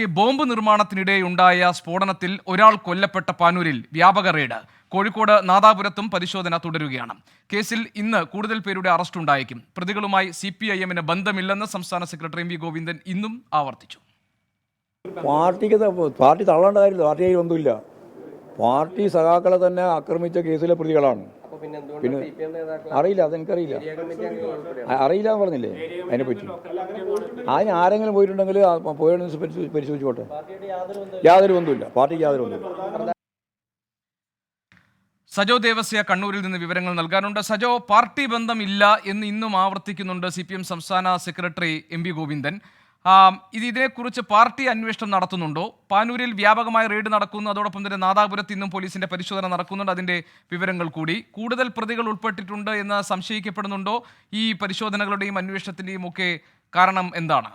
ഈ ബോംബ് നിർമ്മാണത്തിനിടെയുണ്ടായ സ്ഫോടനത്തിൽ ഒരാൾ കൊല്ലപ്പെട്ട പാനൂരിൽ വ്യാപക റെയ്ഡ്. കോഴിക്കോട് നാദാപുരത്തും പരിശോധന തുടരുകയാണ്. കേസിൽ ഇന്ന് കൂടുതൽ പേരുടെ അറസ്റ്റ് ഉണ്ടായേക്കും. പ്രതികളുമായി CPIM-ന് ബന്ധമില്ലെന്ന് സംസ്ഥാന സെക്രട്ടറി MV ഗോവിന്ദൻ ഇന്നും ആവർത്തിച്ചു. പാർട്ടി തള്ളേണ്ട കാര്യമില്ല, പാർട്ടി ഒന്നുമില്ല. പാർട്ടി സഖാക്കളെ തന്നെ ആക്രമിച്ച കേസിലെ പ്രതികളാണ്. പിന്നെ അറിയില്ല, അതെനിക്കറിയില്ല, അറിയില്ല എന്ന് പറഞ്ഞില്ലേ അതിനെപ്പറ്റി. അതിന് ആരെങ്കിലും പോയിട്ടുണ്ടെങ്കിൽ പോയതിനെ പരിശോധിച്ചോട്ടെ. യാതൊരു ബന്ധമില്ല, പാർട്ടിക്ക് യാതൊരു ബന്ധമില്ല. സജോ ദേവസ്യ കണ്ണൂരിൽ നിന്ന് വിവരങ്ങൾ നൽകാനുണ്ട്. സജോ, പാർട്ടി ബന്ധമില്ല എന്ന് ഇന്നും ആവർത്തിക്കുന്നുണ്ട് CPM സംസ്ഥാന സെക്രട്ടറി MV ഗോവിന്ദൻ. ഇതിനെക്കുറിച്ച് പാർട്ടി അന്വേഷണം നടത്തുന്നുണ്ടോ? പാനൂരിൽ വ്യാപകമായ റെയ്ഡ് നടക്കുന്നു, അതോടൊപ്പം തന്നെ നാദാപുരത്ത് ഇന്നും പോലീസിന്റെ പരിശോധന നടക്കുന്നുണ്ട്. അതിന്റെ വിവരങ്ങൾ കൂടി. കൂടുതൽ പ്രതികൾ ഉൾപ്പെട്ടിട്ടുണ്ട് എന്ന് സംശയിക്കപ്പെടുന്നുണ്ടോ? ഈ പരിശോധനകളുടെയും അന്വേഷണത്തിന്റെയും ഒക്കെ കാരണം എന്താണ്?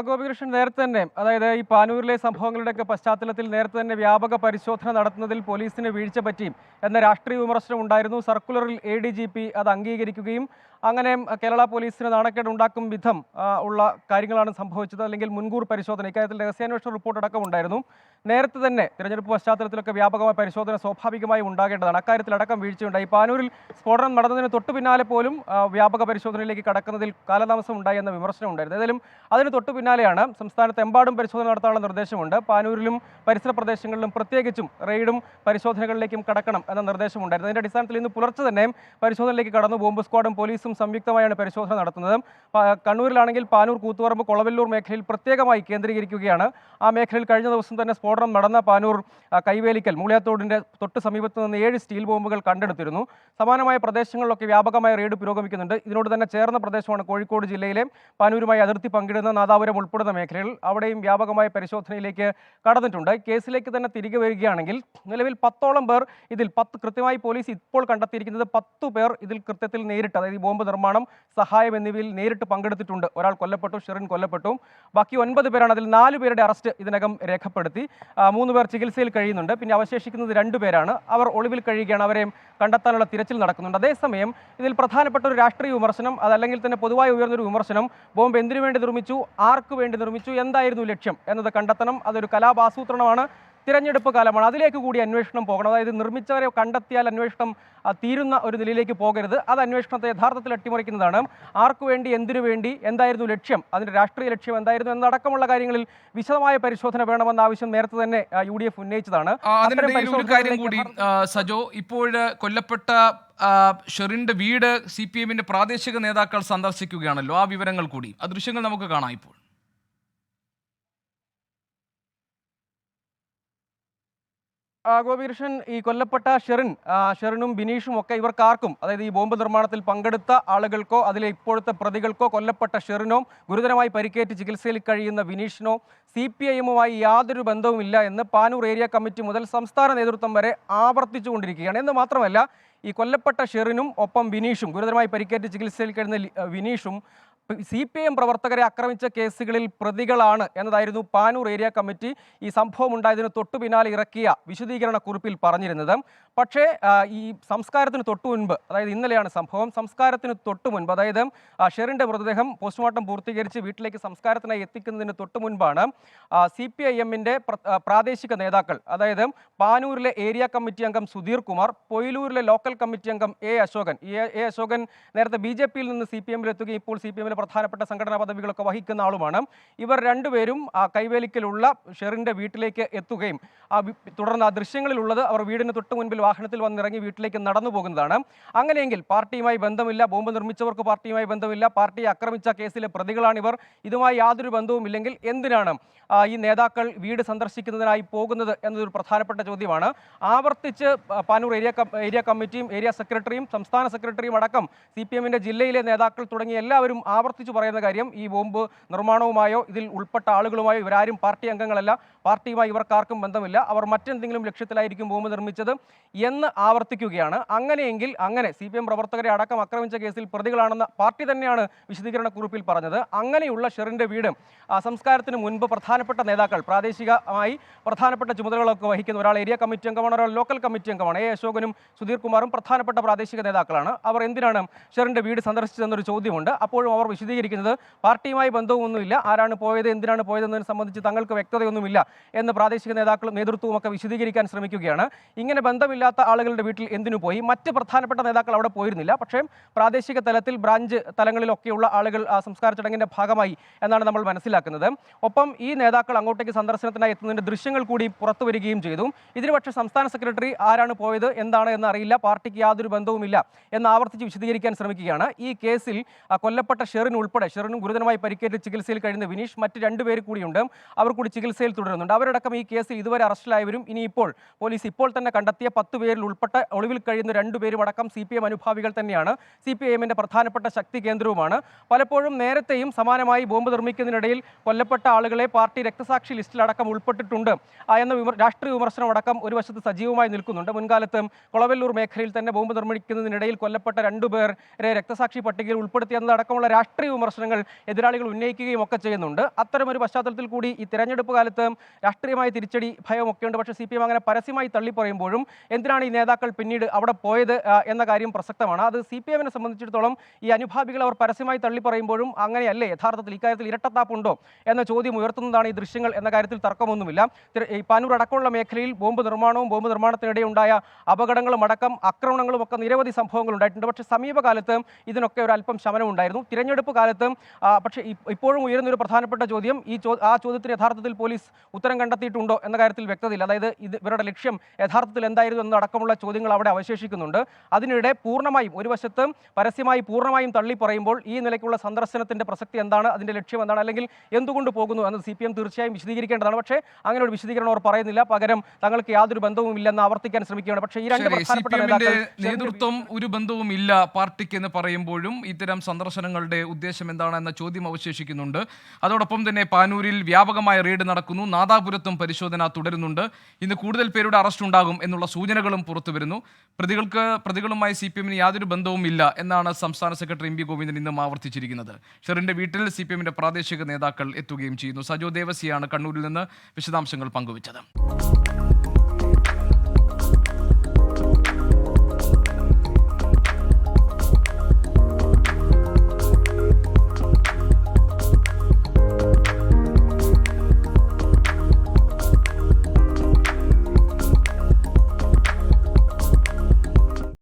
ഗോപികൃഷ്ണൻ, നേരത്തെ തന്നെ, അതായത് ഈ പാനൂരിലെ സംഭവങ്ങളുടെയൊക്കെ പശ്ചാത്തലത്തിൽ നേരത്തെ തന്നെ വ്യാപക പരിശോധന നടത്തുന്നതിൽ പോലീസിന് വീഴ്ച പറ്റി എന്ന രാഷ്ട്രീയ വിമർശനം ഉണ്ടായിരുന്നു. സർക്കുലറിൽ ADGP അത് അംഗീകരിക്കുകയും അങ്ങനെ കേരള പോലീസിന് നാണക്കേട് ഉണ്ടാക്കും വിധം ഉള്ള കാര്യങ്ങളാണ് സംഭവിച്ചത്. അല്ലെങ്കിൽ മുൻകൂർ പരിശോധന, ഇക്കാര്യത്തിൽ രഹസ്യാന്വേഷണ റിപ്പോർട്ട് അടക്കം ഉണ്ടായിരുന്നു. നേരത്തെ തന്നെ തിരഞ്ഞെടുപ്പ് പശ്ചാത്തലത്തിലൊക്കെ വ്യാപകമായ പരിശോധന സ്വാഭാവികമായും ഉണ്ടാകേണ്ടതാണ്. അക്കാര്യത്തിലടക്കം വീഴ്ചയുണ്ടായി. പാനൂരിൽ സ്ഫോടനം നടന്നതിന് തൊട്ടു പിന്നാലെ പോലും വ്യാപക പരിശോധനയിലേക്ക് കടക്കുന്നതിൽ കാലതാമസം ഉണ്ടായി എന്ന വിമർശനം ഉണ്ടായിരുന്നു. ഏതായാലും അതിന് തൊട്ടു പിന്നാലെയാണ് സംസ്ഥാനത്ത് എമ്പാടും പരിശോധന നടത്താനുള്ള നിർദ്ദേശമുണ്ട്. പാനൂരിലും പരിസര പ്രദേശങ്ങളിലും പ്രത്യേകിച്ചും റെയ്ഡും പരിശോധനകളിലേക്കും കടക്കണം എന്ന നിർദ്ദേശമുണ്ടായിരുന്നു. അതിന്റെ അടിസ്ഥാനത്തിൽ ഇന്ന് പുലർച്ചെ തന്നെ പരിശോധനയിലേക്ക് കടന്നു. ബോംബ് സ്ക്വാഡും പോലീസും സംയുക്തമായാണ് പരിശോധന നടത്തുന്നത്. കണ്ണൂരിലാണെങ്കിൽ പാനൂർ, കൂത്തുപറമ്പ്, കൊളവല്ലൂർ മേഖലയിൽ പ്രത്യേകമായി കേന്ദ്രീകരിക്കുകയാണ്. ആ മേഖലയിൽ കഴിഞ്ഞ ദിവസം തന്നെ സ്ഫോടനം നടന്ന പാനൂർ കൈവേലിക്കൽ മൂളിയാത്തോടിന്റെ തൊട്ട് സമീപത്ത് നിന്ന് 7 സ്റ്റീൽ ബോംബുകൾ കണ്ടെടുത്തിരുന്നു. സമാനമായ പ്രദേശങ്ങളിലൊക്കെ വ്യാപകമായ റെയ്ഡ് പുരോഗമിക്കുന്നുണ്ട്. ഇതിനോട് തന്നെ ചേർന്ന പ്രദേശമാണ് കോഴിക്കോട് ജില്ലയിലെ പാനൂരുമായി അതിർത്തി പങ്കിടുന്ന നാദാപുരം ഉൾപ്പെടുന്ന മേഖലകൾ. അവിടെയും വ്യാപകമായ പരിശോധനയിലേക്ക് കടന്നിട്ടുണ്ട്. കേസിലേക്ക് തന്നെ തിരികെ വരികയാണെങ്കിൽ നിലവിൽ 10ഓളം പേർ ഇതിൽ കൃത്യമായി പോലീസ് ഇപ്പോൾ കണ്ടെത്തിയിരിക്കുന്നത് 10 പേർ ഇതിൽ കൃത്യത്തിൽ നേരിട്ട്, അതായത് ഈ ബോംബ് നിർമ്മാണം, സഹായം എന്നിവയിൽ നേരിട്ട് പങ്കെടുത്തിട്ടുണ്ട്. ഒരാൾ കൊല്ലപ്പെട്ടു, ഷെറിൻ കൊല്ലപ്പെട്ടു. ബാക്കി 9 പേരാണ്. അതിൽ 4 പേരുടെ അറസ്റ്റ് ഇതിനകം രേഖപ്പെടുത്തി. 3 പേർ ചികിത്സയിൽ കഴിയുന്നുണ്ട്. പിന്നെ അവശേഷിക്കുന്നത് 2 പേരാണ്. അവർ ഒളിവിൽ കഴിയുകയാണ്. അവരെയും കണ്ടെത്താനുള്ള തിരച്ചിൽ നടക്കുന്നുണ്ട്. അതേസമയം ഇതിൽ പ്രധാനപ്പെട്ട ഒരു രാഷ്ട്രീയ വിമർശനം, അതല്ലെങ്കിൽ തന്നെ പൊതുവായി ഉയർന്നൊരു വിമർശനം, ബോംബ് എന്തിനു വേണ്ടി നിർമ്മിച്ചു, ആർക്ക് വേണ്ടി നിർമ്മിച്ചു, എന്തായിരുന്നു ലക്ഷ്യം എന്നത് കണ്ടെത്തണം. അതൊരു കലാപാസൂത്രണമാണ്. തിരഞ്ഞെടുപ്പ് കാലമാണ്, അതിലേക്ക് കൂടി അന്വേഷണം പോകണം. അതായത് നിർമ്മിച്ചവരെ കണ്ടെത്തിയാൽ അന്വേഷണം തീരുന്ന ഒരു നിലയിലേക്ക് പോകരുത്. അത് അന്വേഷണത്തെ യഥാർത്ഥത്തിൽ അട്ടിമറിക്കുന്നതാണ്. ആർക്കു വേണ്ടി, എന്തിനു വേണ്ടി, എന്തായിരുന്നു ലക്ഷ്യം, അതിൻ്റെ രാഷ്ട്രീയ ലക്ഷ്യം എന്തായിരുന്നു എന്നടക്കമുള്ള കാര്യങ്ങളിൽ വിശദമായ പരിശോധന വേണമെന്ന ആവശ്യം നേരത്തെ തന്നെ UDF ഉന്നയിച്ചതാണ്. ഒരു കാര്യം കൂടി സജോ, ഇപ്പോൾ കൊല്ലപ്പെട്ട ഷെറിന്റെ വീട് CPM-ന്റെ പ്രാദേശിക നേതാക്കൾ സന്ദർശിക്കുകയാണല്ലോ. ആ വിവരങ്ങൾ കൂടി, ആ ദൃശ്യങ്ങൾ നമുക്ക് കാണാം ഇപ്പോൾ. ഗോപികൃഷ്ണൻ, ഈ കൊല്ലപ്പെട്ട ഷെറിനും ബിനീഷും ഒക്കെ ഇവർക്കാർക്കും, അതായത് ഈ ബോംബ് നിർമ്മാണത്തിൽ പങ്കെടുത്ത ആളുകൾക്കോ അതിലെ ഇപ്പോഴത്തെ പ്രതികൾക്കോ, കൊല്ലപ്പെട്ട ഷെറിനോ ഗുരുതരമായി പരിക്കേറ്റ് ചികിത്സയിൽ കഴിയുന്ന ബിനീഷിനോ CPIM-മായി യാതൊരു ബന്ധവുമില്ല എന്ന് പാനൂർ ഏരിയ കമ്മിറ്റി മുതൽ സംസ്ഥാന നേതൃത്വം വരെ ആവർത്തിച്ചുകൊണ്ടിരിക്കുകയാണ്. എന്ന് മാത്രമല്ല, ഈ കൊല്ലപ്പെട്ട ഷെറിനും ഒപ്പം ബിനീഷും, ഗുരുതരമായി പരിക്കേറ്റ് ചികിത്സയിൽ കഴിയുന്ന ബിനീഷും CPIM പ്രവർത്തകരെ ആക്രമിച്ച കേസുകളിൽ പ്രതികളാണ് എന്നതായിരുന്നു പാനൂർ ഏരിയ കമ്മിറ്റി ഈ സംഭവം ഉണ്ടായതിന് തൊട്ടു പിന്നാലെ ഇറക്കിയ വിശദീകരണ കുറിപ്പിൽ പറഞ്ഞിരുന്നത്. പക്ഷേ ഈ സംസ്കാരത്തിന് തൊട്ടു മുൻപ്, അതായത് ഇന്നലെയാണ് സംഭവം, സംസ്കാരത്തിന് തൊട്ടു മുൻപ്, അതായത് ഷെറിൻ്റെ മൃതദേഹം പോസ്റ്റ്മോർട്ടം പൂർത്തീകരിച്ച് വീട്ടിലേക്ക് സംസ്കാരത്തിനായി എത്തിക്കുന്നതിന് തൊട്ടു മുൻപാണ് CPIM-ന്റെ പ്രാദേശിക നേതാക്കൾ, അതായത് പാനൂരിലെ ഏരിയ കമ്മിറ്റി അംഗം സുധീർ കുമാർ, പൊയിലൂരിലെ ലോക്കൽ കമ്മിറ്റി അംഗം അശോകൻ നേരത്തെ BJP-യിൽ നിന്ന് CPM-ൽ എത്തുകയും ഇപ്പോൾ CPM-ലെ പ്രധാനപ്പെട്ട സംഘടനാ പദവികളൊക്കെ വഹിക്കുന്ന ആളുമാണ്. ഇവർ രണ്ടുപേരും കൈവേലിക്കലുള്ള ഷെറിന്റെ വീട്ടിലേക്ക് എത്തുകയും തുടർന്ന് ആ ദൃശ്യങ്ങളിലുള്ളത് അവർ വീടിന് തൊട്ട് മുൻപിൽ വാഹനത്തിൽ വന്നിറങ്ങി വീട്ടിലേക്ക് നടന്നു പോകുന്നതാണ്. അങ്ങനെയെങ്കിൽ പാർട്ടിയുമായി ബന്ധമില്ല, ബോംബ് നിർമ്മിച്ചവർക്ക് പാർട്ടിയുമായി ബന്ധമില്ല, പാർട്ടിയെ ആക്രമിച്ച കേസിലെ പ്രതികളാണിവർ, ഇതുമായി യാതൊരു ബന്ധവുമില്ലെങ്കിൽ എന്തിനാണ് ഈ നേതാക്കൾ വീട് സന്ദർശിക്കുന്നതിനായി പോകുന്നത് എന്നതൊരു പ്രധാനപ്പെട്ട ചോദ്യമാണ്. ആവർത്തിച്ച് പാനൂർ ഏരിയ കമ്മിറ്റിയും ഏരിയ സെക്രട്ടറിയും സംസ്ഥാന സെക്രട്ടറിയും അടക്കം CPM-ന്റെ ജില്ലയിലെ നേതാക്കൾ തുടങ്ങിയ എല്ലാവരും ആവർത്തിച്ചു പറയുന്ന കാര്യം, ഈ ബോംബ് നിർമ്മാണവുമായോ ഇതിൽ ഉൾപ്പെട്ട ആളുകളുമായോ ഇവരാരും പാർട്ടി അംഗങ്ങളല്ല, പാർട്ടിയുമായി ഇവർക്കാർക്കും ബന്ധമില്ല, അവർ മറ്റെന്തെങ്കിലും ലക്ഷ്യത്തിലായിരിക്കും ബോംബ് നിർമ്മിച്ചത് എന്ന് ആവർത്തിക്കുകയാണ്. അങ്ങനെയെങ്കിൽ അങ്ങനെ CPM പ്രവർത്തകരെ അടക്കം ആക്രമിച്ച കേസിൽ പ്രതികളാണെന്ന് പാർട്ടി തന്നെയാണ് വിശദീകരണ കുറിപ്പിൽ പറഞ്ഞത്. അങ്ങനെയുള്ള ഷെറിൻ്റെ വീട് സംസ്കാരത്തിന് മുൻപ് പ്രധാനപ്പെട്ട നേതാക്കൾ, പ്രാദേശികമായി പ്രധാനപ്പെട്ട ചുമതലകളൊക്കെ വഹിക്കുന്ന ഒരാൾ ഏരിയ കമ്മിറ്റി അംഗമാണ്, ഒരാൾ ലോക്കൽ കമ്മിറ്റി അംഗമാണ്. അശോകനും സുധീർ കുമാറും പ്രധാനപ്പെട്ട പ്രാദേശിക നേതാക്കളാണ്. അവർ എന്തിനാണ് ഷെറിൻ്റെ വീട് സന്ദർശിച്ചതെന്നൊരു ചോദ്യമുണ്ട്. അപ്പോഴും അവർ വിശദീകരിക്കുന്നത് പാർട്ടിയുമായി ബന്ധവുമൊന്നുമില്ല, ആരാണ് പോയത്, എന്തിനാണ് പോയതെന്നതിനെ സംബന്ധിച്ച് തങ്ങൾക്ക് വ്യക്തതയൊന്നുമില്ല എന്ന് പ്രാദേശിക നേതൃത്വവും ഒക്കെ വിശദീകരിക്കാൻ ശ്രമിക്കുകയാണ്. ഇങ്ങനെ ബന്ധമില്ലാത്ത ആളുകളുടെ വീട്ടിൽ എന്തിനു പോയി? മറ്റ് പ്രധാനപ്പെട്ട നേതാക്കൾ അവിടെ പോയിരുന്നില്ല, പക്ഷേ പ്രാദേശിക തലത്തിൽ ബ്രാഞ്ച് തലങ്ങളിലൊക്കെയുള്ള ആളുകൾ ആ സംസ്കാര ചടങ്ങിൻ്റെ ഭാഗമായി എന്നാണ് നമ്മൾ മനസ്സിലാക്കുന്നത്. ഒപ്പം ഈ നേതാക്കൾ അങ്ങോട്ടേക്ക് സന്ദർശനത്തിനായി എത്തുന്നതിൻ്റെ ദൃശ്യങ്ങൾ കൂടി പുറത്തു വരികയും ചെയ്തു. ഇതിന് പക്ഷേ സംസ്ഥാന സെക്രട്ടറി ആരാണ് പോയത്, എന്താണ് എന്ന് അറിയില്ല, പാർട്ടിക്ക് യാതൊരു ബന്ധവുമില്ല എന്ന് ആവർത്തിച്ച് വിശദീകരിക്കാൻ ശ്രമിക്കുകയാണ്. ഈ കേസിൽ കൊല്ലപ്പെട്ട ഷെറിനും ഗുരുതരമായി പരിക്കേറ്റ് ചികിത്സയിൽ കഴിയുന്ന വിനീഷ്, മറ്റ് 2 പേര് കൂടിയുണ്ട്, അവർ കൂടി ചികിത്സയിൽ തുടരുന്നുണ്ട്. അവരടക്കം ഈ കേസിൽ ഇതുവരെ അറസ്റ്റിലായവരും ഇനിയിപ്പോൾ പോലീസ് ഇപ്പോൾ തന്നെ കണ്ടെത്തിയ 10 പേരിൽ ഉൾപ്പെട്ട ഒളിവിൽ കഴിയുന്ന 2 പേരും അടക്കം CPM അനുഭാവികൾ തന്നെയാണ്. CPIMന്റെ പ്രധാനപ്പെട്ട ശക്തി കേന്ദ്രവുമാണ്. പലപ്പോഴും നേരത്തെയും സമാനമായി ബോംബ് നിർമ്മിക്കുന്നതിനിടയിൽ കൊല്ലപ്പെട്ട ആളുകളെ പാർട്ടി രക്തസാക്ഷി ലിസ്റ്റിലടക്കം ഉൾപ്പെട്ടിട്ടുണ്ട് എന്ന രാഷ്ട്രീയ വിമർശനം അടക്കം ഒരു വശത്ത് സജീവമായി നിൽക്കുന്നുണ്ട്. മുൻകാലത്ത് കൊളവല്ലൂർ മേഖലയിൽ തന്നെ ബോംബ് നിർമ്മിക്കുന്നതിനിടയിൽ കൊല്ലപ്പെട്ട 2 പേരെ രക്തസാക്ഷി പട്ടികയിൽ ഉൾപ്പെടുത്തിയെന്നതടക്കമുള്ള രാഷ്ട്രീയ വിമർശനങ്ങൾ എതിരാളികൾ ഉന്നയിക്കുകയും ഒക്കെ ചെയ്യുന്നുണ്ട്. അത്തരമൊരു പശ്ചാത്തലത്തിൽ കൂടി ഈ തെരഞ്ഞെടുപ്പ് കാലത്ത് രാഷ്ട്രീയമായ തിരിച്ചടി ഭയമൊക്കെയുണ്ട്. പക്ഷേ CPM അങ്ങനെ പരസ്യമായി തള്ളിപ്പറയുമ്പോഴും എന്തിനാണ് ഈ നേതാക്കൾ പിന്നീട് അവിടെ പോയത് എന്ന കാര്യം പ്രസക്തമാണ്. അത് CPMനെ സംബന്ധിച്ചിടത്തോളം ഈ അനുഭാവികൾ അവർ പരസ്യമായി തള്ളിപ്പറയുമ്പോഴും അങ്ങനെയല്ലേ യഥാർത്ഥത്തിൽ ഇക്കാര്യത്തിൽ ഇരട്ടത്താപ്പുണ്ടോ എന്ന ചോദ്യം ഉയർത്തുന്നതാണ് ഈ ദൃശ്യങ്ങൾ എന്ന കാര്യത്തിൽ തർക്കമൊന്നുമില്ല. ഈ പാനൂർ അടക്കമുള്ള മേഖലയിൽ ബോംബ് നിർമ്മാണത്തിനിടെ ഉണ്ടായ അപകടങ്ങളും അടക്കം ആക്രമണങ്ങളും ഒക്കെ നിരവധി സംഭവങ്ങൾ ഉണ്ടായിട്ടുണ്ട്. പക്ഷേ സമീപകാലത്ത് ഇതിനൊക്കെ ഒരു അല്പം ശമനമുണ്ടായിരുന്നു. തിരഞ്ഞെടുപ്പ് കാലത്ത് പക്ഷേ ഇപ്പോഴും ഉയരുന്നൊരു പ്രധാനപ്പെട്ട ചോദ്യം, ആ ചോദ്യത്തിന് യഥാർത്ഥത്തിൽ പോലീസ് ഉത്തരം കണ്ടെത്തിയിട്ടുണ്ടോ എന്ന കാര്യത്തിൽ വ്യക്തതയില്ല. അതായത് ഇവരുടെ ലക്ഷ്യം യഥാർത്ഥത്തിൽ എന്തായിരുന്നു എന്നടക്കമുള്ള ചോദ്യങ്ങൾ അവിടെ അവശേഷിക്കുന്നുണ്ട്. അതിനിടെ പൂർണ്ണമായും ഒരു വശത്ത് പരസ്യമായി പൂർണ്ണമായും തള്ളി പറയുമ്പോൾ ഈ നിലയ്ക്കുള്ള സന്ദർശനത്തിന്റെ പ്രസക്തി എന്താണ്, അതിന്റെ ലക്ഷ്യം എന്താണ്, അല്ലെങ്കിൽ എന്തുകൊണ്ട് പോകുന്നു എന്ന് CPM തീർച്ചയായും വിശദീകരിക്കേണ്ടതാണ്. പക്ഷേ അങ്ങനെ ഒരു വിശദീകരണം അവർ പറയുന്നില്ല. പകരം തങ്ങൾക്ക് യാതൊരു ബന്ധവുമില്ലെന്ന് ആവർത്തിക്കാൻ ശ്രമിക്കുകയാണ്. പക്ഷേ ഈ 2 പ്രധാനപ്പെട്ട നേതൃത്വം ഒരു ബന്ധവുമില്ല പാർട്ടിക്ക് എന്ന് പറയുമ്പോഴും ഇത്തരം സന്ദർശനങ്ങളുടെ ഉദ്ദേശം എന്താണെന്ന ചോദ്യം അവശേഷിക്കുന്നുണ്ട്. അതോടൊപ്പം തന്നെ പാനൂരിൽ വ്യാപകമായ റെയ്ഡ് നടക്കുന്നു, നാദാപുരത്തും പരിശോധന തുടരുന്നുണ്ട്. ഇന്ന് കൂടുതൽ പേരുടെ അറസ്റ്റ് ഉണ്ടാകും എന്നുള്ള സൂചനകളും പുറത്തുവരുന്നു. പ്രതികളുമായി CPMന് യാതൊരു ബന്ധവുമില്ല എന്നാണ് സംസ്ഥാന സെക്രട്ടറി MV ഗോവിന്ദൻ ഇന്നും ആവർത്തിച്ചിരിക്കുന്നത്. ഷെറിന്റെ വീട്ടിൽ CPMന്റെ പ്രാദേശിക നേതാക്കൾ എത്തുകയും ചെയ്യുന്നു. സജോ ദേവസിയാണ് കണ്ണൂരിൽ നിന്ന് വിശദാംശങ്ങൾ പങ്കുവച്ചത്.